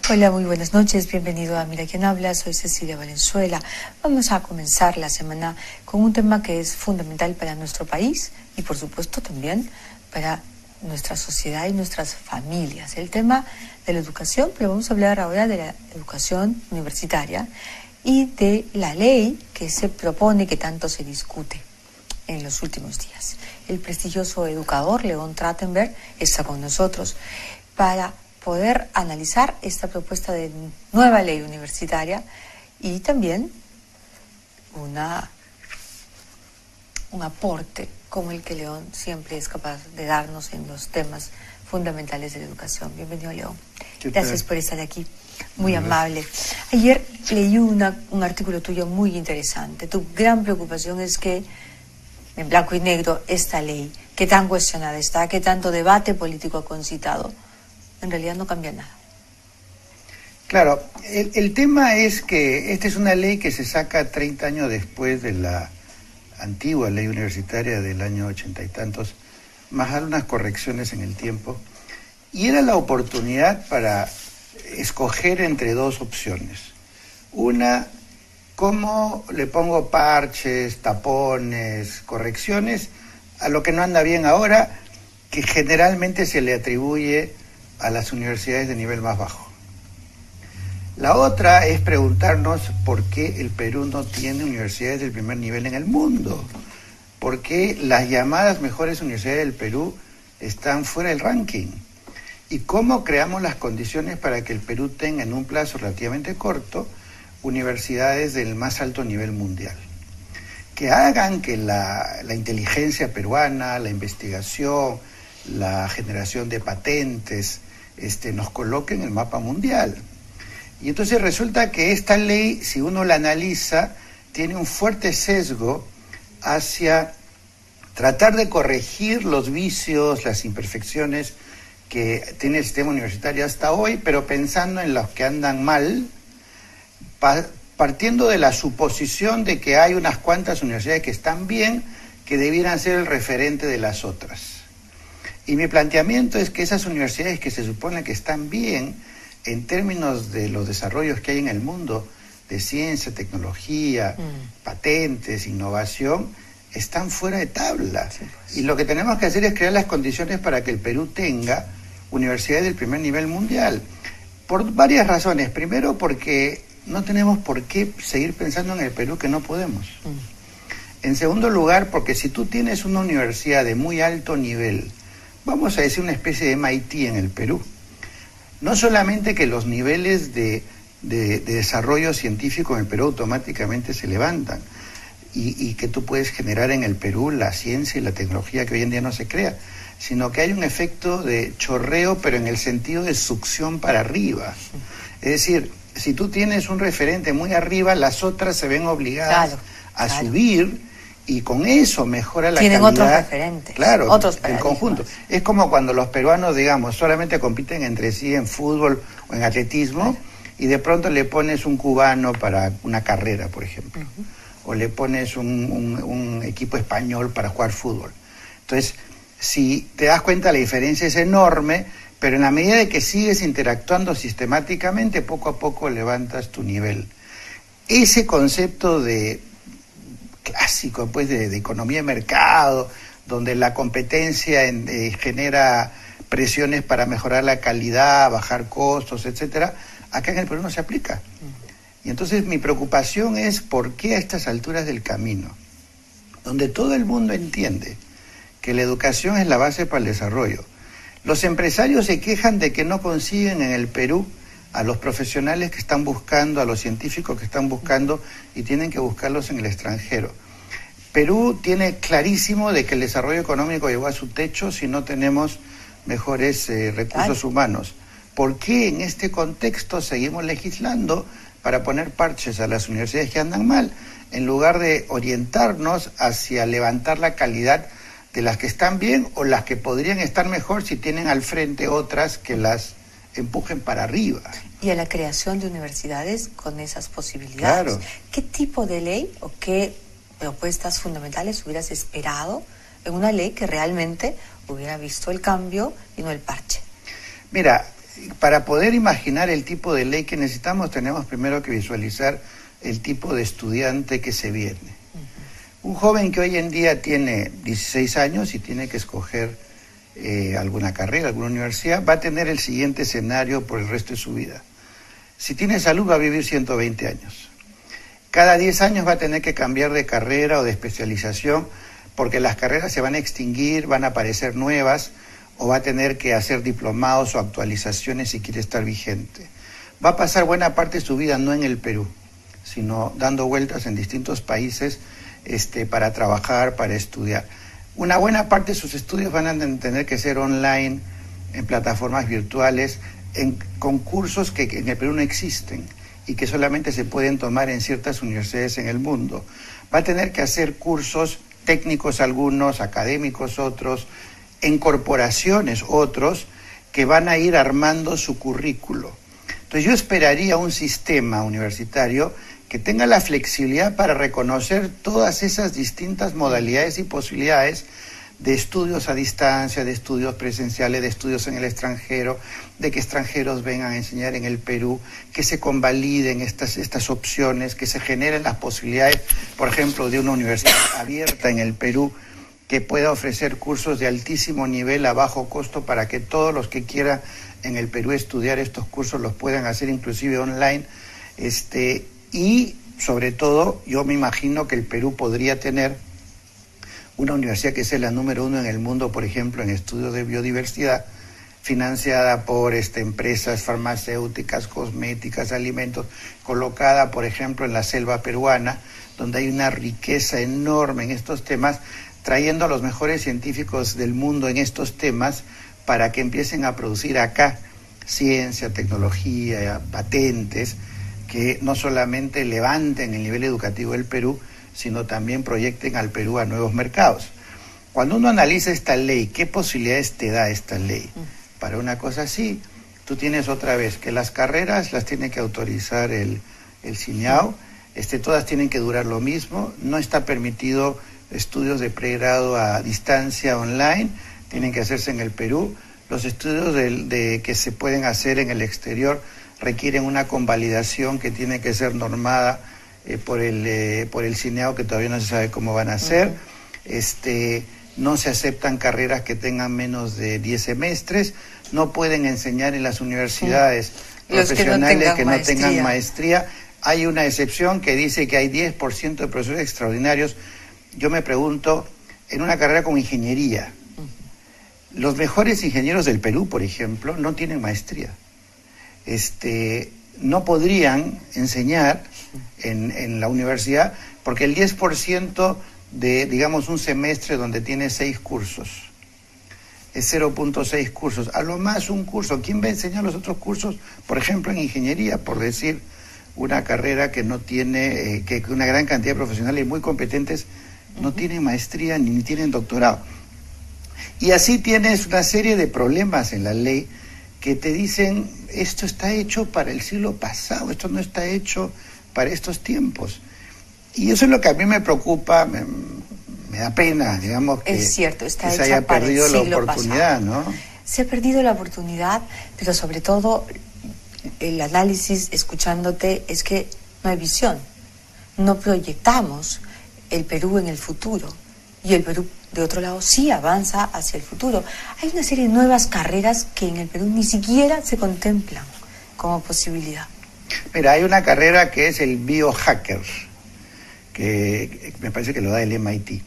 Hola, muy buenas noches. Bienvenido a Mira quién habla. Soy Cecilia Valenzuela. Vamos a comenzar la semana con un tema que es fundamental para nuestro país y, por supuesto, también para nuestra sociedad y nuestras familias. El tema de la educación, pero vamos a hablar ahora de la educación universitaria y de la ley que se propone, que tanto se discute en los últimos días. El prestigioso educador León Trachtenberg está con nosotros para poder analizar esta propuesta de nueva ley universitaria y también un aporte como el que León siempre es capaz de darnos en los temas fundamentales de la educación. Bienvenido, León. Gracias por estar aquí. Muy amable. Ayer leí un artículo tuyo muy interesante. Tu gran preocupación es que, en blanco y negro, esta ley, que tan cuestionada está, que tanto debate político ha concitado, en realidad no cambia nada. Claro, el tema es que esta es una ley que se saca 30 años después de la antigua ley universitaria del año 80 y tantos, más algunas correcciones en el tiempo, y era la oportunidad para escoger entre dos opciones. Una, cómo le pongo parches, tapones, correcciones a lo que no anda bien ahora, que generalmente se le atribuye a las universidades de nivel más bajo. La otra es preguntarnos por qué el Perú no tiene universidades del primer nivel en el mundo, por qué las llamadas mejores universidades del Perú están fuera del ranking y cómo creamos las condiciones para que el Perú tenga en un plazo relativamente corto universidades del más alto nivel mundial, que hagan que la inteligencia peruana, la investigación, la generación de patentes, nos coloque en el mapa mundial. Y entonces resulta que esta ley, si uno la analiza, tiene un fuerte sesgo hacia tratar de corregir los vicios, las imperfecciones que tiene el sistema universitario hasta hoy, pero pensando en los que andan mal, partiendo de la suposición de que hay unas cuantas universidades que están bien, que debieran ser el referente de las otras. Y mi planteamiento es que esas universidades que se supone que están bien en términos de los desarrollos que hay en el mundo, de ciencia, tecnología, patentes, innovación, están fuera de tabla. Sí, pues. Y lo que tenemos que hacer es crear las condiciones para que el Perú tenga universidades del primer nivel mundial. Por varias razones. Primero, porque no tenemos por qué seguir pensando en el Perú que no podemos. En segundo lugar, porque si tú tienes una universidad de muy alto nivel, vamos a decir una especie de MIT en el Perú, no solamente que los niveles de desarrollo científico en el Perú automáticamente se levantan y que tú puedes generar en el Perú la ciencia y la tecnología que hoy en día no se crea, sino que hay un efecto de chorreo, pero en el sentido de succión para arriba. Es decir, si tú tienes un referente muy arriba, las otras se ven obligadas a subir, y con eso mejora la calidad. Tienen otros referentes, claro, otros en conjunto. Es como cuando los peruanos, digamos, solamente compiten entre sí en fútbol o en atletismo, y de pronto le pones un cubano para una carrera, por ejemplo, o le pones un equipo español para jugar fútbol. Entonces, si te das cuenta, la diferencia es enorme, pero en la medida de que sigues interactuando sistemáticamente, poco a poco levantas tu nivel. Ese concepto clásico, pues, de economía de mercado, donde la competencia genera presiones para mejorar la calidad, bajar costos, etcétera, acá en el Perú no se aplica. Y entonces mi preocupación es por qué a estas alturas del camino, donde todo el mundo entiende que la educación es la base para el desarrollo, los empresarios se quejan de que no consiguen en el Perú a los profesionales que están buscando, a los científicos que están buscando, y tienen que buscarlos en el extranjero. Perú tiene clarísimo de que el desarrollo económico llegó a su techo si no tenemos mejores recursos humanos. ¿Por qué en este contexto seguimos legislando para poner parches a las universidades que andan mal, en lugar de orientarnos hacia levantar la calidad de las que están bien o las que podrían estar mejor si tienen al frente otras que las empujen para arriba? Y a la creación de universidades con esas posibilidades. Claro. ¿Qué tipo de ley o qué propuestas fundamentales hubieras esperado en una ley que realmente hubiera visto el cambio y no el parche? Mira, Para poder imaginar el tipo de ley que necesitamos, tenemos primero que visualizar el tipo de estudiante que se viene. Un joven que hoy en día tiene 16 años y tiene que escoger alguna carrera, alguna universidad, va a tener el siguiente escenario por el resto de su vida. Si tiene salud, va a vivir 120 años. Cada 10 años va a tener que cambiar de carrera o de especialización, porque las carreras se van a extinguir, van a aparecer nuevas, o va a tener que hacer diplomados o actualizaciones si quiere estar vigente. Va a pasar buena parte de su vida no en el Perú, sino dando vueltas en distintos países para trabajar, para estudiar. Una buena parte de sus estudios van a tener que ser online, en plataformas virtuales, en concursos que en el Perú no existen y que solamente se pueden tomar en ciertas universidades en el mundo. Va a tener que hacer cursos técnicos algunos, académicos otros, en corporaciones otros, que van a ir armando su currículo. Entonces yo esperaría un sistema universitario que tenga la flexibilidad para reconocer todas esas distintas modalidades y posibilidades de estudios a distancia, de estudios presenciales, de estudios en el extranjero, de que extranjeros vengan a enseñar en el Perú, que se convaliden estas opciones, que se generen las posibilidades, por ejemplo, de una universidad abierta en el Perú, que pueda ofrecer cursos de altísimo nivel a bajo costo para que todos los que quieran en el Perú estudiar estos cursos los puedan hacer inclusive online. Y sobre todo, yo me imagino que el Perú podría tener una universidad que sea la número 1 en el mundo, por ejemplo, en estudios de biodiversidad, financiada por empresas farmacéuticas, cosméticas, alimentos, colocada, por ejemplo, en la selva peruana, donde hay una riqueza enorme en estos temas, trayendo a los mejores científicos del mundo en estos temas para que empiecen a producir acá ciencia, tecnología, patentes, que no solamente levanten el nivel educativo del Perú, sino también proyecten al Perú a nuevos mercados. Cuando uno analiza esta ley, ¿qué posibilidades te da esta ley? Para una cosa así, tú tienes otra vez que las carreras las tiene que autorizar el CINEAO, todas tienen que durar lo mismo, no está permitido estudios de pregrado a distancia online, tienen que hacerse en el Perú. Los estudios que se pueden hacer en el exterior requieren una convalidación que tiene que ser normada por el CINEAO, que todavía no se sabe cómo van a ser. No se aceptan carreras que tengan menos de 10 semestres, no pueden enseñar en las universidades profesionales que no tengan maestría. Hay una excepción que dice que hay 10% de profesores extraordinarios. Yo me pregunto, en una carrera como ingeniería, los mejores ingenieros del Perú, por ejemplo, no tienen maestría. No podrían enseñar en la universidad porque el 10% de, digamos, un semestre donde tiene 6 cursos, es 0.6 cursos, a lo más un curso. ¿Quién va a enseñar los otros cursos? Por ejemplo, en ingeniería, por decir una carrera que no tiene, que una gran cantidad de profesionales muy competentes no tienen maestría ni tienen doctorado. Y así tienes una serie de problemas en la ley que te dicen, esto está hecho para el siglo pasado, esto no está hecho para estos tiempos. Y eso es lo que a mí me preocupa, me da pena, digamos, que, es cierto, está que se haya perdido la oportunidad, pasado, ¿no? Se ha perdido la oportunidad, pero sobre todo el análisis, escuchándote, es que no hay visión, no proyectamos el Perú en el futuro, y el Perú, de otro lado, sí avanza hacia el futuro. Hay una serie de nuevas carreras que en el Perú ni siquiera se contemplan como posibilidad. Mira, hay una carrera que es el biohacker, que me parece que lo da el MIT,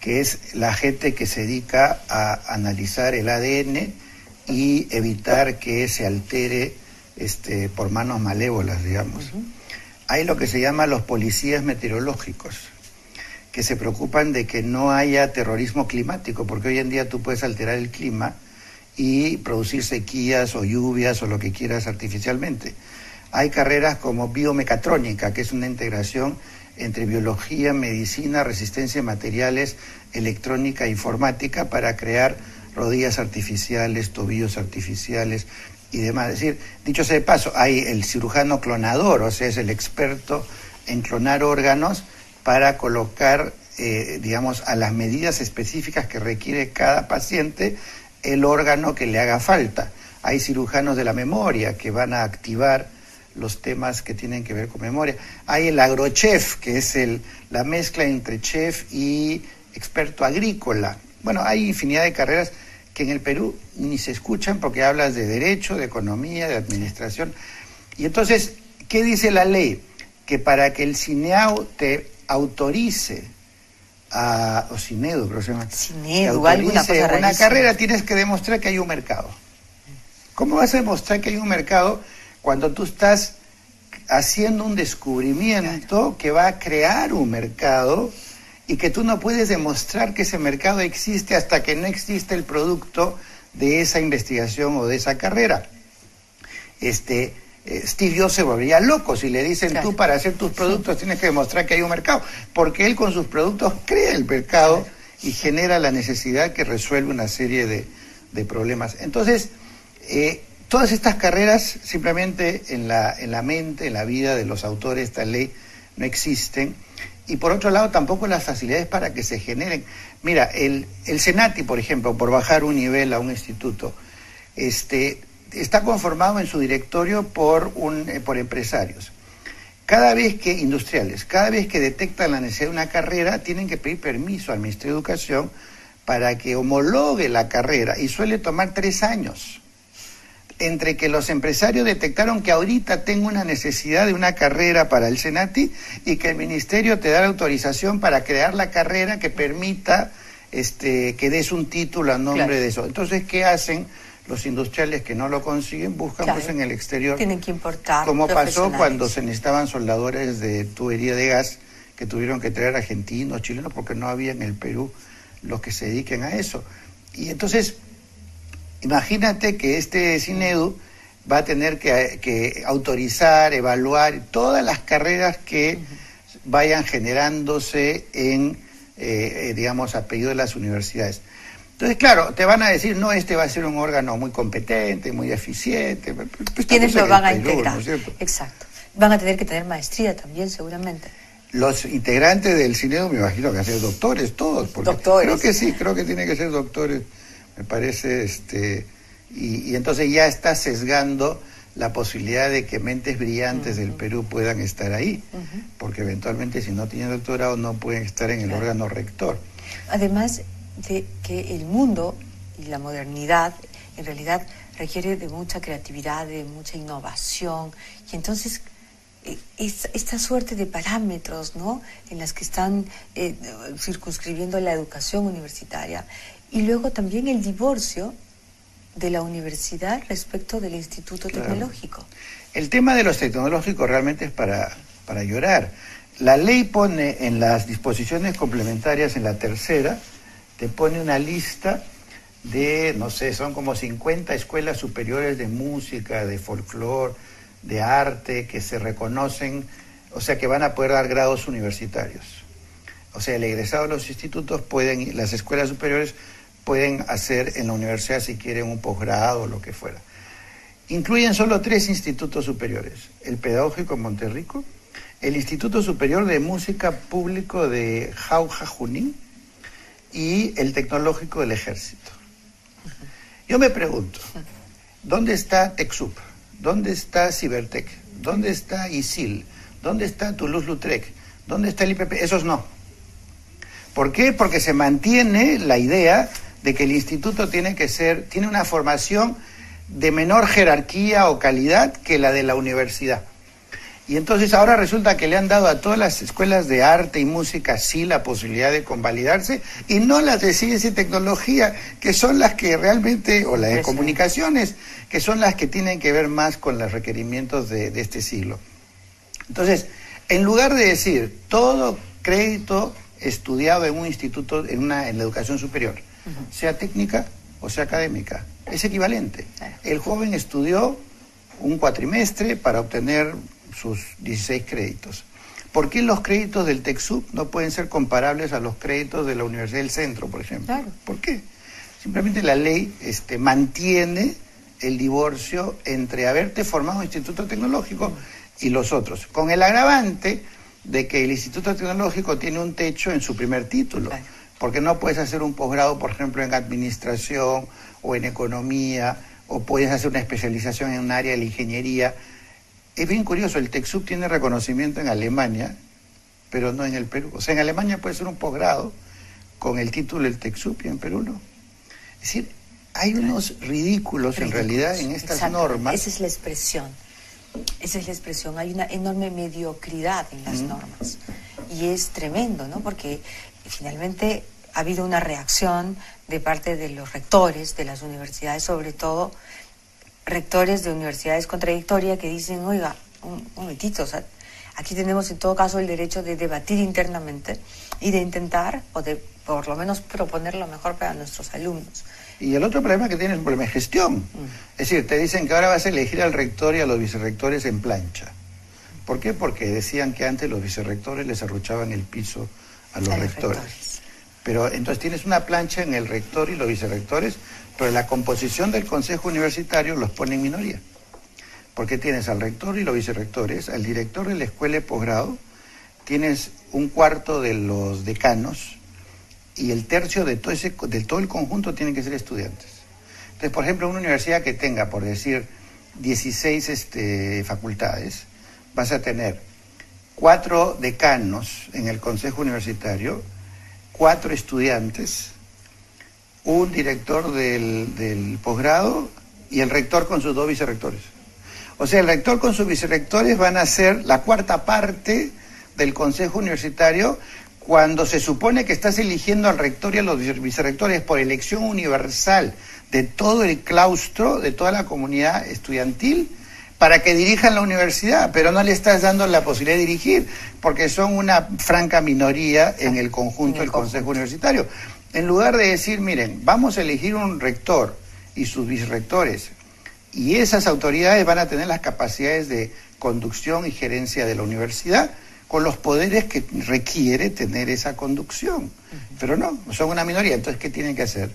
que es la gente que se dedica a analizar el ADN y evitar que se altere por manos malévolas, digamos. Hay lo que se llama los policías meteorológicos, que se preocupan de que no haya terrorismo climático, porque hoy en día tú puedes alterar el clima y producir sequías o lluvias o lo que quieras artificialmente. Hay carreras como biomecatrónica, que es una integración entre biología, medicina, resistencia a materiales, electrónica e informática para crear rodillas artificiales, tobillos artificiales y demás. Es decir, dicho sea de paso, hay el cirujano clonador, o sea, es el experto en clonar órganos para colocar, digamos, a las medidas específicas que requiere cada paciente el órgano que le haga falta. hay cirujanos de la memoria que van a activar los temas que tienen que ver con memoria. Hay el agrochef, que es la mezcla entre chef y experto agrícola. Bueno, hay infinidad de carreras que en el Perú ni se escuchan porque hablas de derecho, de economía, de administración. Y entonces, ¿qué dice la ley? Que para que el CINEAU te autorice o CINEDU, creo que se llama, CINEDU, alguna cosa una carrera, tienes que demostrar que hay un mercado. ¿Cómo vas a demostrar que hay un mercado cuando tú estás haciendo un descubrimiento que va a crear un mercado y que tú no puedes demostrar que ese mercado existe hasta que no existe el producto de esa investigación o de esa carrera? Steve Jobs se volvería loco si le dicen, tú para hacer tus productos tienes que demostrar que hay un mercado, porque él con sus productos crea el mercado y genera la necesidad que resuelve una serie de problemas. Entonces, todas estas carreras simplemente en la mente, en la vida de los autores de esta ley no existen, y por otro lado tampoco las facilidades para que se generen. Mira, el Senati, por ejemplo, por bajar un nivel a un instituto, está conformado en su directorio por empresarios. Cada vez que detectan la necesidad de una carrera, tienen que pedir permiso al Ministerio de Educación para que homologue la carrera, y suele tomar 3 años. Entre que los empresarios detectaron que ahorita tengo una necesidad de una carrera para el Senati y que el Ministerio te da la autorización para crear la carrera que permita que des un título a nombre de eso. Entonces, ¿qué hacen? Los industriales que no lo consiguen buscan pues en el exterior. Tienen que importar. Como pasó cuando se necesitaban soldadores de tubería de gas, que tuvieron que traer argentinos, chilenos, porque no había en el Perú los que se dediquen a eso. Y entonces, imagínate que este CINEDU va a tener que autorizar, evaluar todas las carreras que vayan generándose en, digamos, a pedido de las universidades. Entonces, claro, te van a decir, no, va a ser un órgano muy competente, muy eficiente. ¿Quiénes lo van a integrar? ¿No es cierto? Exacto. Van a tener que tener maestría también, seguramente. Los integrantes del CINEDU me imagino que van a ser doctores todos. ¿Doctores? Creo que sí, creo que tienen que ser doctores, me parece, y entonces ya está sesgando la posibilidad de que mentes brillantes del Perú puedan estar ahí, porque eventualmente si no tienen doctorado no pueden estar en el órgano rector. Además de que el mundo y la modernidad en realidad requiere de mucha creatividad, de mucha innovación, y entonces esta suerte de parámetros, ¿no?, en las que están circunscribiendo la educación universitaria, y luego también el divorcio de la universidad respecto del Instituto Tecnológico. El tema de los tecnológicos realmente es para llorar. La ley pone en las disposiciones complementarias, en la tercera, te pone una lista de, no sé, son como 50 escuelas superiores de música, de folclore, de arte, que se reconocen, o sea, que van a poder dar grados universitarios. O sea, el egresado de los institutos las escuelas superiores pueden hacer en la universidad, si quieren, un posgrado o lo que fuera. Incluyen solo 3 institutos superiores: el Pedagógico en Monterrico, el Instituto Superior de Música Público de Jauja, Junín, y el Tecnológico del Ejército. Yo me pregunto, ¿dónde está TecSup? ¿Dónde está Cibertec? ¿Dónde está ISIL? ¿Dónde está Toulouse-Lautrec? ¿Dónde está el IPP? Esos no. ¿Por qué? Porque se mantiene la idea de que el instituto tiene una formación de menor jerarquía o calidad que la de la universidad. Y entonces ahora resulta que le han dado a todas las escuelas de arte y música sí la posibilidad de convalidarse, y no las de ciencia y tecnología, que son las que realmente, o las de comunicaciones, que son las que tienen que ver más con los requerimientos de este siglo. Entonces, en lugar de decir todo crédito estudiado en un instituto, en la educación superior, sea técnica o sea académica, es equivalente. El joven estudió un cuatrimestre para obtener sus 16 créditos. ¿Por qué los créditos del TecSup no pueden ser comparables a los créditos de la Universidad del Centro, por ejemplo? Claro. ¿Por qué? Simplemente la ley mantiene el divorcio entre haberte formado un instituto tecnológico y los otros, con el agravante de que el Instituto Tecnológico tiene un techo en su primer título, porque no puedes hacer un posgrado, por ejemplo, en administración o en economía o puedes hacer una especialización en un área de la ingeniería. Es bien curioso, el TECSUP tiene reconocimiento en Alemania, pero no en el Perú. O sea, en Alemania puede ser un posgrado con el título del TECSUP y en Perú no. Es decir, hay unos ridículos en realidad en estas normas. Esa es la expresión. Esa es la expresión. Hay una enorme mediocridad en las normas. Y es tremendo, ¿no? Porque finalmente ha habido una reacción de parte de los rectores de las universidades, sobre todo rectores de universidades contradictorias que dicen, oiga, un momentito, o sea, aquí tenemos en todo caso el derecho de debatir internamente y de intentar, o de por lo menos proponer lo mejor para nuestros alumnos. Y el otro problema que tiene es un problema de gestión. Es decir, te dicen que ahora vas a elegir al rector y a los vicerrectores en plancha. ¿Por qué? Porque decían que antes los vicerrectores les arruchaban el piso a los rectores. Pero entonces tienes una plancha en el rector y los vicerrectores, pero la composición del consejo universitario los pone en minoría. Porque tienes al rector y los vicerrectores, al director de la escuela de posgrado, tienes un cuarto de los decanos y el tercio de todo el conjunto tienen que ser estudiantes. Entonces, por ejemplo, una universidad que tenga, por decir, 16 facultades, vas a tener 4 decanos en el consejo universitario, 4 estudiantes, un director del posgrado y el rector con sus 2 vicerrectores. O sea, el rector con sus vicerrectores van a ser la cuarta parte del consejo universitario, cuando se supone que estás eligiendo al rector y a los vicerrectores por elección universal de todo el claustro, de toda la comunidad estudiantil, para que dirijan la universidad, pero no le estás dando la posibilidad de dirigir, porque son una franca minoría en el conjunto del consejo universitario. En lugar de decir, miren, vamos a elegir un rector y sus vicerrectores, y esas autoridades van a tener las capacidades de conducción y gerencia de la universidad, con los poderes que requiere tener esa conducción. Pero no, son una minoría. Entonces, ¿qué tienen que hacer?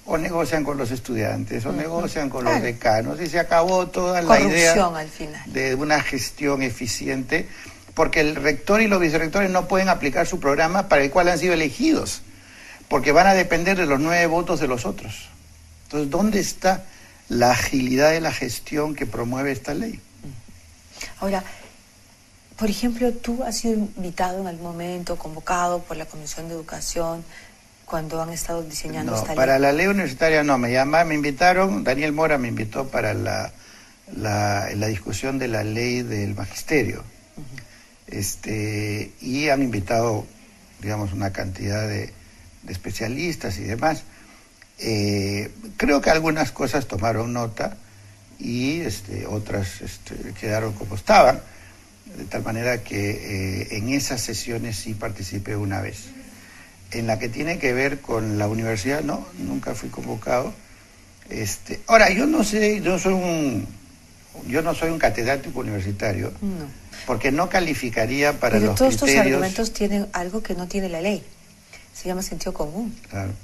O negocian con los estudiantes, o negocian con los decanos, y se acabó toda la idea al final de una gestión eficiente, porque el rector y los vicerrectores no pueden aplicar su programa para el cual han sido elegidos, porque van a depender de los 9 votos de los otros. Entonces, ¿dónde está la agilidad de la gestión que promueve esta ley? Ahora, por ejemplo, tú has sido invitado en algún momento, convocado por la Comisión de Educación, cuando han estado diseñando esta ley. No, para la ley universitaria no, me invitaron, Daniel Mora me invitó para la discusión de la ley del magisterio. Y han invitado, digamos, una cantidad de especialistas y demás. Creo que algunas cosas tomaron nota y otras quedaron como estaban, de tal manera que en esas sesiones sí participé una vez. En la que tiene que ver con la universidad, no, nunca fui convocado. Ahora, yo no sé, yo no soy un catedrático universitario, no, porque no calificaría para los criterios. Pero todos estos argumentos tienen algo que no tiene la ley, se llama sentido común. Claro.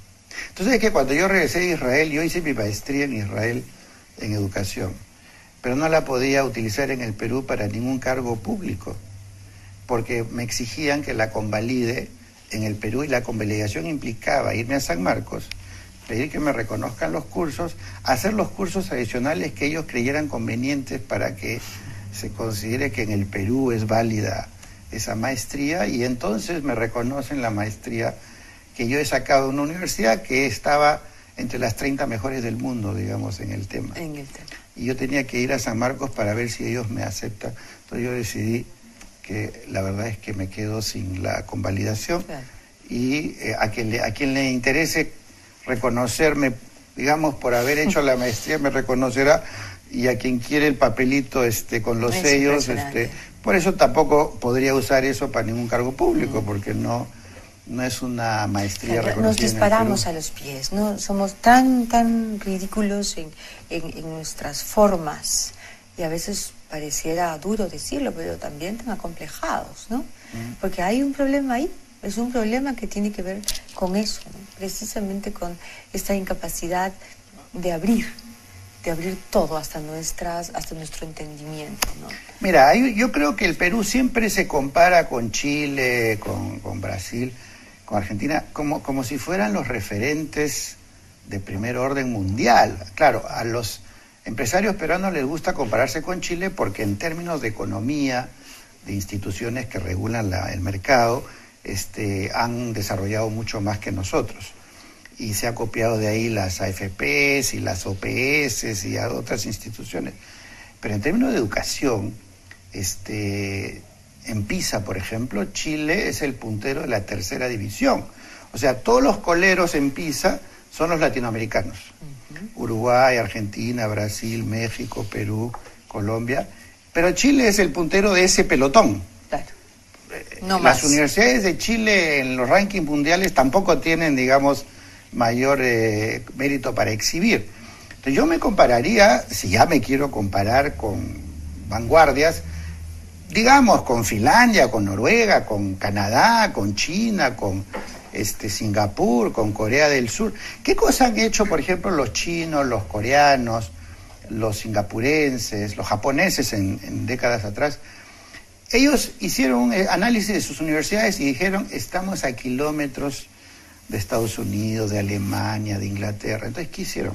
Entonces es que cuando yo regresé de Israel, yo hice mi maestría en Israel en educación, pero no la podía utilizar en el Perú para ningún cargo público, porque me exigían que la convalide en el Perú, y la convalidación implicaba irme a San Marcos, pedir que me reconozcan los cursos, hacer los cursos adicionales que ellos creyeran convenientes para que se considere que en el Perú es válida esa maestría, y entonces me reconocen la maestría que yo he sacado de una universidad que estaba entre las 30 mejores del mundo, digamos, en el tema. Y yo tenía que ir a San Marcos para ver si ellos me aceptan. Entonces yo decidí que la verdad es que me quedo sin la convalidación. Claro. Y a quien le interese reconocerme, digamos, por haber hecho la maestría, me reconocerá, y a quien quiere el papelito con los sellos, por eso tampoco podría usar eso para ningún cargo público, porque no es una maestría reconocida. Nos disparamos a los pies, ¿no? Somos tan ridículos en nuestras formas, y a veces pareciera duro decirlo, pero también tan acomplejados, ¿no? Porque hay un problema ahí, es un problema que tiene que ver con eso, ¿no? Precisamente con esta incapacidad de abrir todo hasta nuestro entendimiento, ¿no? Mira, yo creo que el Perú siempre se compara con Chile, con Brasil, con Argentina, como si fueran los referentes de primer orden mundial. Claro, empresarios peruanos les gusta compararse con Chile porque en términos de economía, de instituciones que regulan el mercado, han desarrollado mucho más que nosotros. Y se ha copiado de ahí las AFPs y las OPS y a otras instituciones. Pero en términos de educación, en PISA, por ejemplo, Chile es el puntero de la tercera división. O sea, todos los coleros en PISA son los latinoamericanos. Uruguay, Argentina, Brasil, México, Perú, Colombia. Pero Chile es el puntero de ese pelotón. Claro. No Las más. universidades de Chile en los rankings mundiales tampoco tienen, digamos, mayor mérito para exhibir. Entonces yo me compararía, si ya me quiero comparar con vanguardias, digamos, con Finlandia, con Noruega, con Canadá, con China, con Singapur, con Corea del Sur. ¿Qué cosas han hecho, por ejemplo, los chinos, los coreanos, los singapurenses, los japoneses en décadas atrás? Ellos hicieron un análisis de sus universidades y dijeron, estamos a kilómetros de Estados Unidos, de Alemania, de Inglaterra. Entonces, ¿qué hicieron?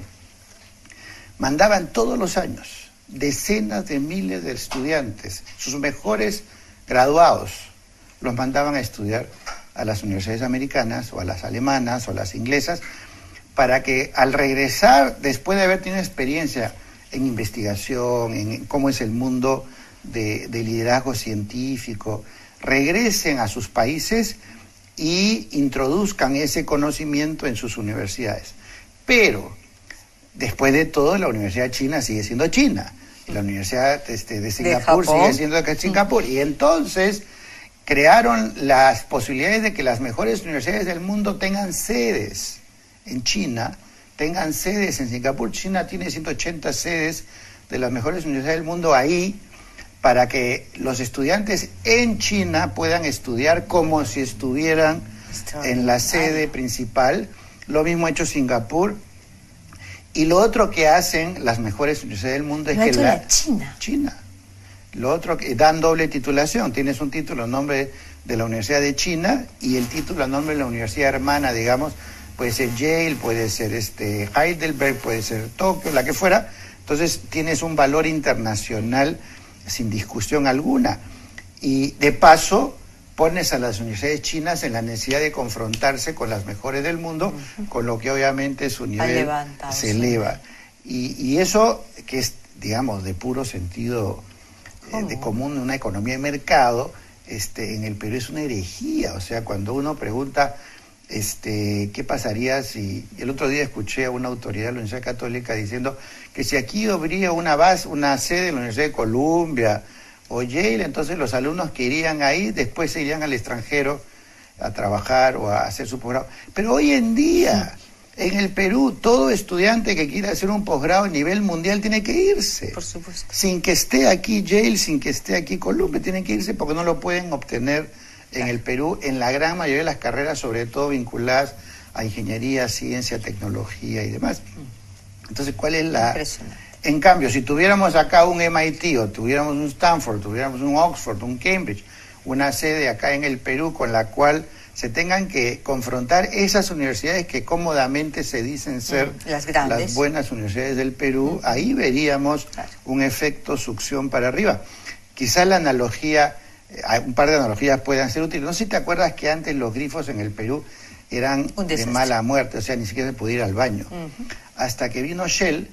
Mandaban todos los años decenas de miles de estudiantes, sus mejores graduados, los mandaban a estudiar a las universidades americanas o a las alemanas o a las inglesas, para que al regresar, después de haber tenido experiencia en investigación, en cómo es el mundo de liderazgo científico, regresen a sus países y introduzcan ese conocimiento en sus universidades. Pero, después de todo, la Universidad China sigue siendo China, y la Universidad de Singapur sigue siendo Singapur, y entonces crearon las posibilidades de que las mejores universidades del mundo tengan sedes en China, tengan sedes en Singapur. China tiene 180 sedes de las mejores universidades del mundo ahí, para que los estudiantes en China puedan estudiar como si estuvieran en la sede principal. Lo mismo ha hecho Singapur. Y lo otro que hacen las mejores universidades del mundo es que China. Lo otro que dan doble titulación. Tienes un título en nombre de la Universidad de China y el título en nombre de la universidad hermana, digamos, puede ser Yale, puede ser Heidelberg, puede ser Tokio, la que fuera. Entonces tienes un valor internacional sin discusión alguna. Y de paso pones a las universidades chinas en la necesidad de confrontarse con las mejores del mundo, con lo que obviamente su nivel se eleva. Y eso, que es, digamos, de puro sentido de común, una economía de mercado, en el Perú es una herejía. O sea, cuando uno pregunta qué pasaría si... El otro día escuché a una autoridad de la Universidad Católica diciendo que si aquí habría una sede en la Universidad de Columbia o Yale, entonces los alumnos que irían ahí después se irían al extranjero a trabajar o a hacer su posgrado. Pero hoy en día, en el Perú, todo estudiante que quiera hacer un posgrado a nivel mundial tiene que irse. Por supuesto. Sin que esté aquí Yale, sin que esté aquí Columbia, tienen que irse porque no lo pueden obtener en el Perú, en la gran mayoría de las carreras, sobre todo vinculadas a ingeniería, ciencia, tecnología y demás. Entonces, ¿cuál es la...? En cambio, si tuviéramos acá un MIT, o tuviéramos un Stanford, tuviéramos un Oxford, un Cambridge, una sede acá en el Perú con la cual se tengan que confrontar esas universidades que cómodamente se dicen ser las buenas universidades del Perú, ahí veríamos un efecto succión para arriba. Quizás la analogía... un par de analogías puedan ser útiles. No sé si te acuerdas que antes los grifos en el Perú eran de mala muerte, o sea, ni siquiera se podía ir al baño. Hasta que vino Shell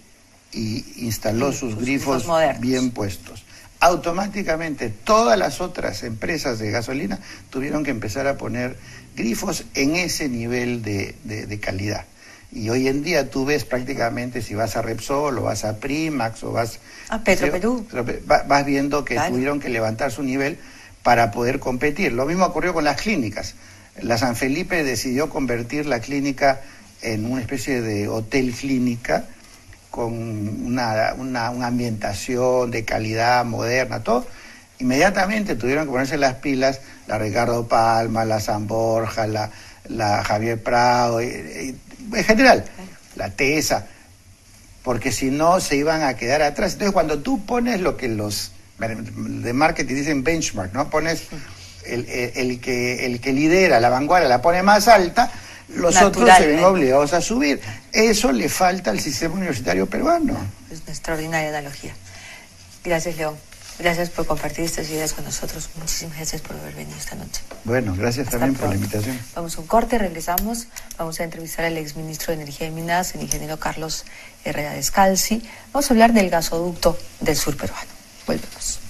y instaló sus grifos bien puestos. Automáticamente todas las otras empresas de gasolina tuvieron que empezar a poner grifos en ese nivel de calidad. Y hoy en día tú ves prácticamente, si vas a Repsol o vas a Primax o vas a Petroperú, vas viendo que tuvieron que levantar su nivel para poder competir. Lo mismo ocurrió con las clínicas. La San Felipe decidió convertir la clínica en una especie de hotel clínica con una ambientación de calidad moderna, todo. Inmediatamente tuvieron que ponerse las pilas la Ricardo Palma, la San Borja, la Javier Prado, en general, la TESA, porque si no se iban a quedar atrás. Entonces, cuando tú pones lo que los de marketing dicen benchmark, ¿no? Pones el que lidera, la vanguardia, la pone más alta, los otros se ven obligados a subir. Eso le falta al sistema universitario peruano. Es una extraordinaria analogía. Gracias, León. Gracias por compartir estas ideas con nosotros. Muchísimas gracias por haber venido esta noche. Bueno, gracias también por la invitación. Vamos a un corte, regresamos. Vamos a entrevistar al exministro de Energía y Minas, el ingeniero Carlos Herrera Descalzi. Vamos a hablar del gasoducto del sur peruano. Volvemos.